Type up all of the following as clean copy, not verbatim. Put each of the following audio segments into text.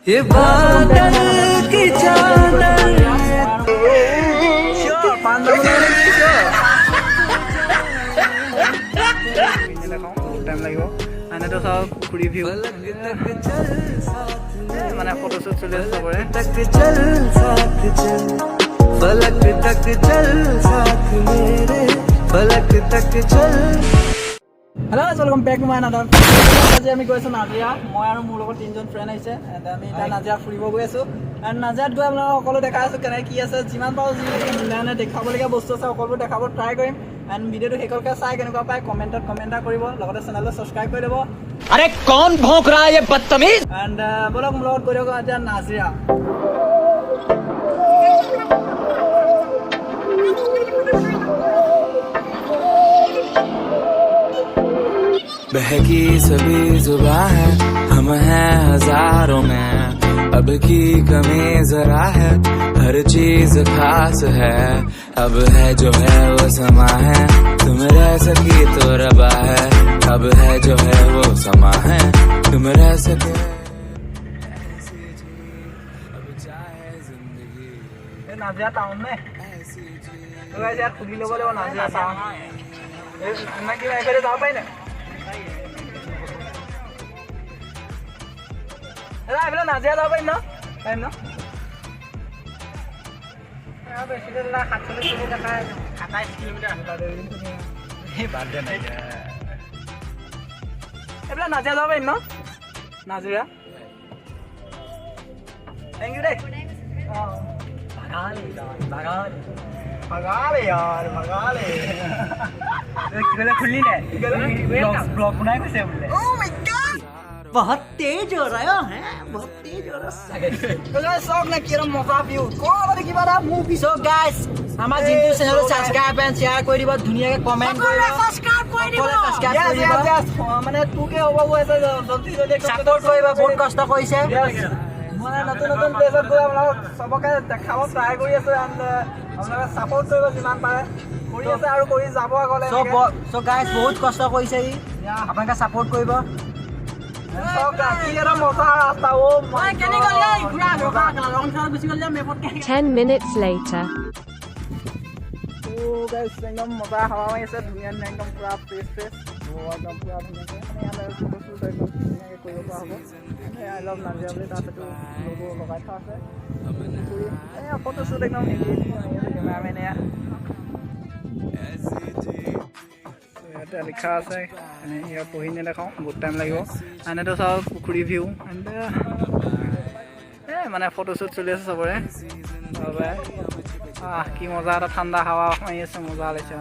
ये बादल की चादर টাইম লাগিব এনেতো চাওক পুখুৰী ভিউ মানে ফটোশ্বুট চলি আছে চবৰে फलक तक चल साथ मेरे फलक तक चल hello welcome back to my another আজি আমি গৈছো নাজিয়া মই আৰু মোৰ লগত তিনজন ফ্ৰেণ্ড আহিছে এন্ড আমি এটা নাজিয়া ফুৰিব গৈ আছো এন্ড নাজিয়াত গৈ আপোনালোকক সকলো দেখাই আছো কেনে কি আছে যিমান পাৰো যিমানে দেখাবলগীয়া বস্তু আছে সকলো দেখাব ট্ৰাই কৰিম এন্ড ভিডিওটো শেষলৈকে চাই কেনেকুৱা পাই কমেন্টত কৰিব লগতে চেনেলটো সাবস্ক্ৰাইব কৰি দিব अरे कौन भौंक रहा है ये बदतमीज एंड बोलो हम लोग करेगा आज नाजिया बहकी सभी जुबां है हम हैं हजारों में अब की कमी जरा है हर चीज खास है अब है जो है वो समा है तुम रह सकी तो रबा है अब है जो है वो समा है तुम रह सके अब चाहे जिंदगी नाजिया टाउन में तो गाइस यार खुली लोगों ले नाजिया टाउन मैं कि मैं जा पाई ना अरे बोला नाजिया जा पाई ना टाइम ना अब सीधे ला 47 किलोमीटर 27 किलोमीटर ये बात नहीं है बोला नाजिया जा पाई ना नाजिया थैंक यू रे भगा ले यार गले खुली ले ब्लॉग बनाए कैसे बोले ओह माय गॉड बहुत तेज हो रहा है बहुत तेज हो रहा है तो गाइस सब ना किरा मौका व्यू कोन की बारा मूवी सो गाइस আমাৰ Jintu channel subscribe and share কৰি দিব ধুনীয়াকে কমেন্ট কৰি দিব সাবস্ক্ৰাইব কৰি দিব মানে তোকে হ'ব গৈছে জলদি জলদি সাপোৰ্ট কৰিবা বহুত কষ্ট কৰিছে মানে নতুন নতুন প্লেসত গৈ আপোনালোক সবকে দেখাব ট্ৰাই কৰি আছে এন্ড আপোনালোকে সাপোৰ্ট কৰিব যিমান পাৰে কৰি আছে আৰু কৰি যাব আগলে সো গাইস বহুত কষ্ট কৰিছে ই আপোনালোকে সাপোৰ্ট কৰিব সো গাকিৰা মজা ৰাস্তা ও মই কেনি গ'ল এই ঘুৰা ঘুৰা লং ঠাৰ গুছি গ'ল যে মেপত 10 minutes later ও গাইস একদম মজা হাৱা মাৰি আছে ধুনীয়া একদম পুৰা ফ্ৰেছ একদম পুৰা ধুনীয়াকে মানে ইয়াৰ ফটো শুট একদম ধুনীয়াকে কৰিব পৰা হ'ব আই লাভ নাজিয়া বুলি তাতে লোগো লগাই থোৱা আছে এই ফটো শুট একদম কেমেৰামেন এটা লিখা আছে ইয়াৰ পঢ়ি নেদেখাওঁ বহুত টাইম লাগিব এনেতো চাওক পুখুৰী ভিউ এণ্ড মানে ফটোশ্বুট চলি আছে চবৰে কি মজা এটা ঠাণ্ডা হাৱা মাৰি আছে মজা লাগিছে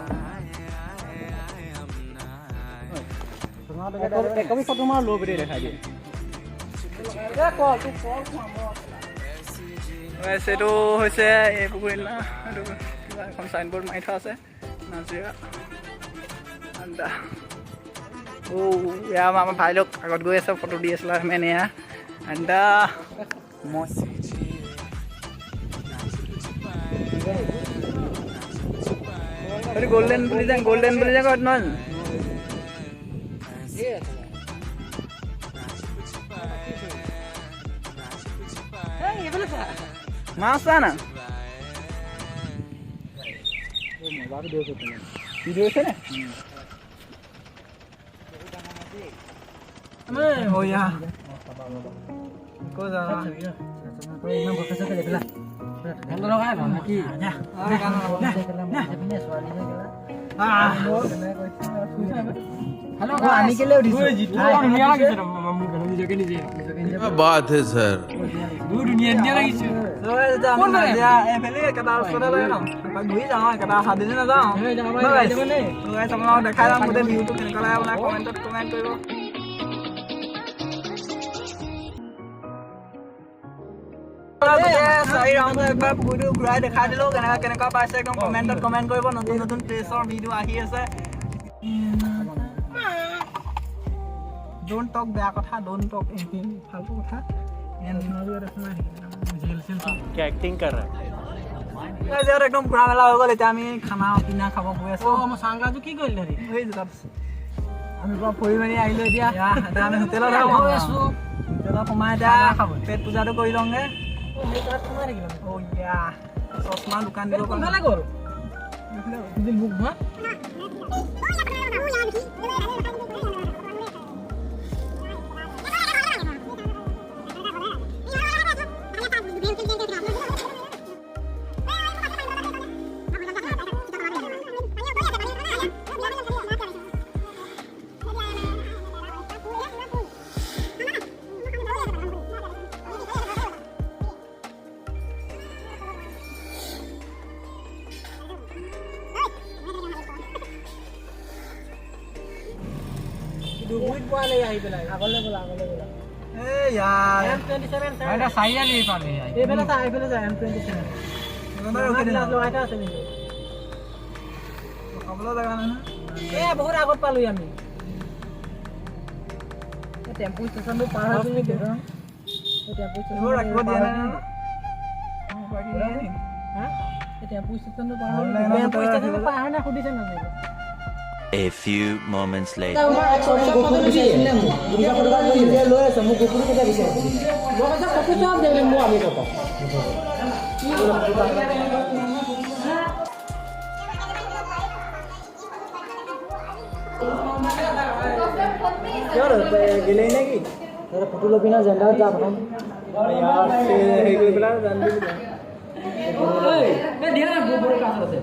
একবি ফটো মাৰ লো ভিডিও দেখাই দিয়ে এইটো হৈছে এই পুখুৰী না এইটো কিবা এখন চাইনবোৰ্ড মাৰি থোৱা আছে নাজিৰা আমাৰ ভাই লোক আগত গৈ আছে ফটো দি আছিলে মেনে আণ্ডা মই গোল্ডেন বুলি যাওঁ কত নহয় মাছ চা না ভিডিও আছে না हो या को जा इमान प्रोफेसर के देखला हेलो लगा है ना की जा बिने सवाली ने गेला हेलो आनी के लिए दुनिया लगी सर मम्मी घन भी जगह नहीं जे बात है सर दुनिया नहीं लगी सर कौन जा ए पहले कदा सुना ले ना घुई जाओ कदा हाथ दिन ना जाओ भाई तो गाइस हम लोग देखा रहा मुझे व्यू तो केनका लाया वाला कमेंट करिवो सही राउंड একবাৰ পুখুৰীটো ঘূৰাই দেখাই দিলোঁ কেনেকুৱা পাইছে একদম কমেণ্টত কমেণ্ট কৰিব নতুন নতুন প্লেচৰ ভিডিঅ' আহি আছে ডোন্ট টক বেয়া কথা ডোন্ট টক ফালতু কথা क्या एक्टिंग कर रहा है একদম ঘূৰা মেলা হৈ গ'ল এতিয়া আমি খানা পিনা খাব গৈ আছো মই চাংগাজু কি কৰিল হেৰি আমি পুৰা ফুৰি মেলি আহিলোঁ এতিয়া আমি হোটেলত গৈ আছো ভিতৰত সোমাই দিয়া পেট পূজাটো কৰি লওঁগে অ' ইয়া চশমা দোকান দিব গ'ল বহুত আগত পালোহি আমি টেম্পু ষ্টেচনটো পাৰ হৈছো নেকি টেম্পু ষ্টেচন ৰাখিব দিয়া নাই টেম্পু ষ্টেচনটো পাৰ হৈ টেম্পু ষ্টেচনটো পাৰ হৈ না সুধিছে না A few moments later. गेले नेকি ফটো লবি না জেন্ডাৰ যা প্ৰথম यार से हे কৰি পেলা জানবি এই বে দিয়া না গোবৰ কাছ আছে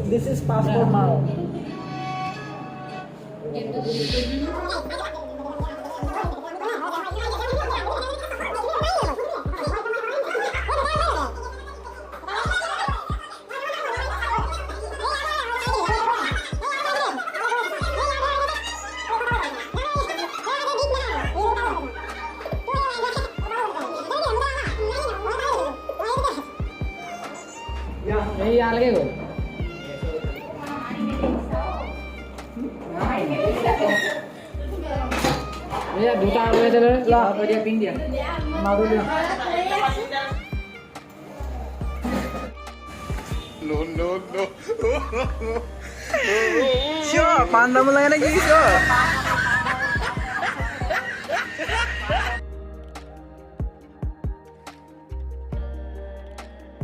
this is passport now नहीं आ लगे गो ये दूटा आवे चले ला बढ़िया पिंग दिया मारो दिया Sure, pandang mulai lagi sure.